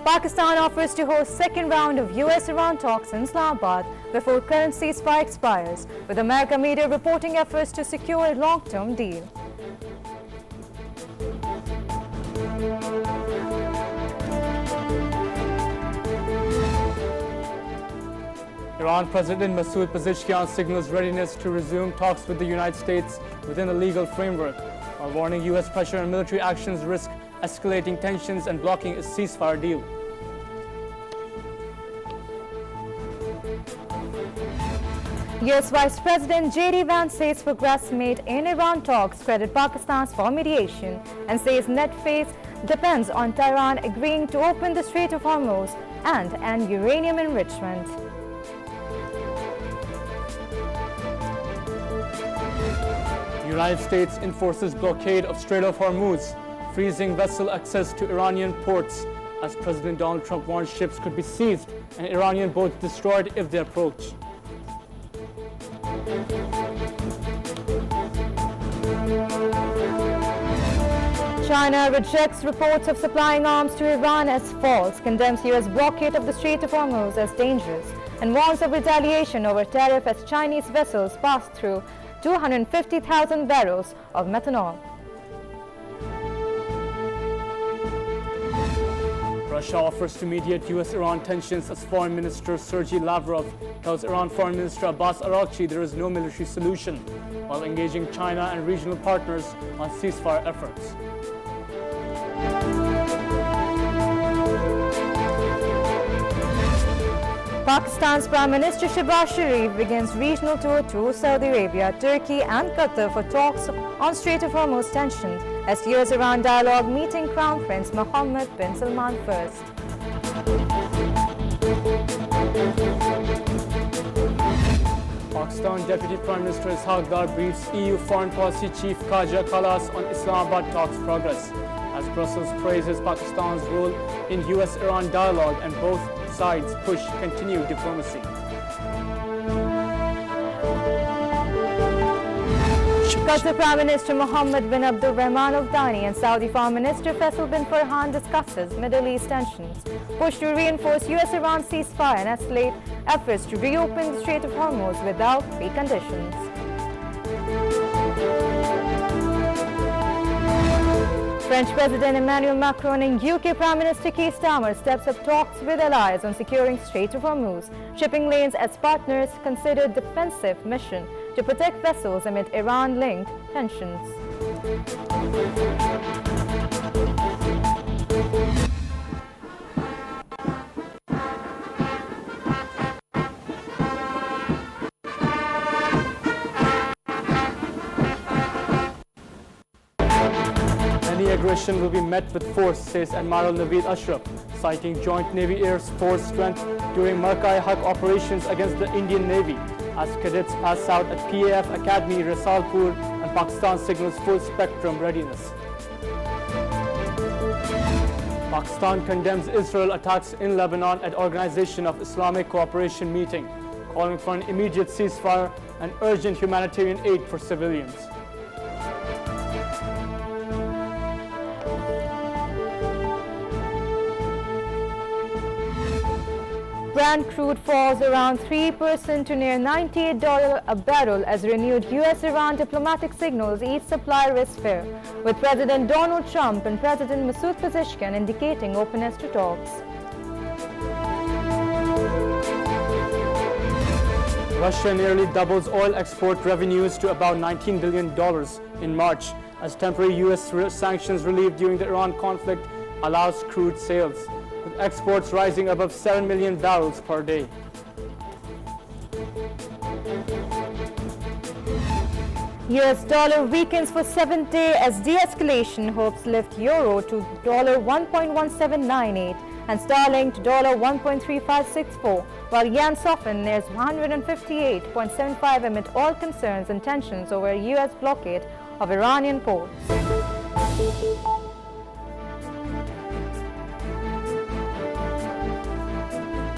Pakistan offers to host second round of US-Iran talks in Islamabad before current ceasefire expires, with America media reporting efforts to secure a long-term deal. Iran President Masoud Pezeshkian signals readiness to resume talks with the United States within a legal framework, while warning U.S. pressure and military actions risk escalating tensions and blocking a ceasefire deal. U.S. Vice President J.D. Vance says progress made in Iran talks credit Pakistan's for mediation and says net phase depends on Tehran agreeing to open the Strait of Hormuz and end uranium enrichment. The United States enforces blockade of Strait of Hormuz, freezing vessel access to Iranian ports as President Donald Trump warns ships could be seized and Iranian boats destroyed if they approach. China rejects reports of supplying arms to Iran as false, condemns U.S. blockade of the Strait of Hormuz as dangerous, and warns of retaliation over tariff as Chinese vessels pass through 250,000 barrels of methanol. Russia offers to mediate U.S.-Iran tensions as Foreign Minister Sergei Lavrov tells Iran Foreign Minister Abbas Araghchi there is no military solution, while engaging China and regional partners on ceasefire efforts. Pakistan's Prime Minister Shehbaz Sharif begins regional tour to Saudi Arabia, Turkey and Qatar for talks on Strait of Hormuz tensions as US-Iran dialogue meeting Crown Prince Mohammed bin Salman first. Pakistan Deputy Prime Minister Ishaq Dar briefs EU Foreign Policy Chief Khaja Khalas on Islamabad talks progress, as Brussels praises Pakistan's role in US-Iran dialogue and both sides push continued diplomacy. Qatar Prime Minister Mohammed bin Abdul Rahman Al Thani and Saudi Foreign Minister Faisal bin Farhan discusses Middle East tensions, push to reinforce US-Iran ceasefire and escalate efforts to reopen the Strait of Hormuz without preconditions. French President Emmanuel Macron and UK Prime Minister Keir Starmer steps up talks with allies on securing Strait of Hormuz, shipping lanes as partners consider defensive mission to protect vessels amid Iran-linked tensions. Any aggression will be met with force, says Admiral Naveed Ashraf, citing joint Navy-Air Force strength during Markai-Haq operations against the Indian Navy, as cadets pass out at PAF Academy, Rasalpur, and Pakistan signals full-spectrum readiness. Pakistan condemns Israel attacks in Lebanon at Organization of Islamic Cooperation meeting, calling for an immediate ceasefire and urgent humanitarian aid for civilians. Brent crude falls around 3% to near $98 a barrel as renewed US-Iran diplomatic signals ease supply risk fear, with President Donald Trump and President Masoud Pezeshkian indicating openness to talks. Russia nearly doubles oil export revenues to about $19 billion in March, as temporary US sanctions relieved during the Iran conflict allows crude sales, with exports rising above 7 million barrels per day. US dollar weakens for 7th day as de-escalation hopes lift euro to $1.1798 and sterling to $1.3564, while yen softened nears 158.75 amid all concerns and tensions over US blockade of Iranian ports.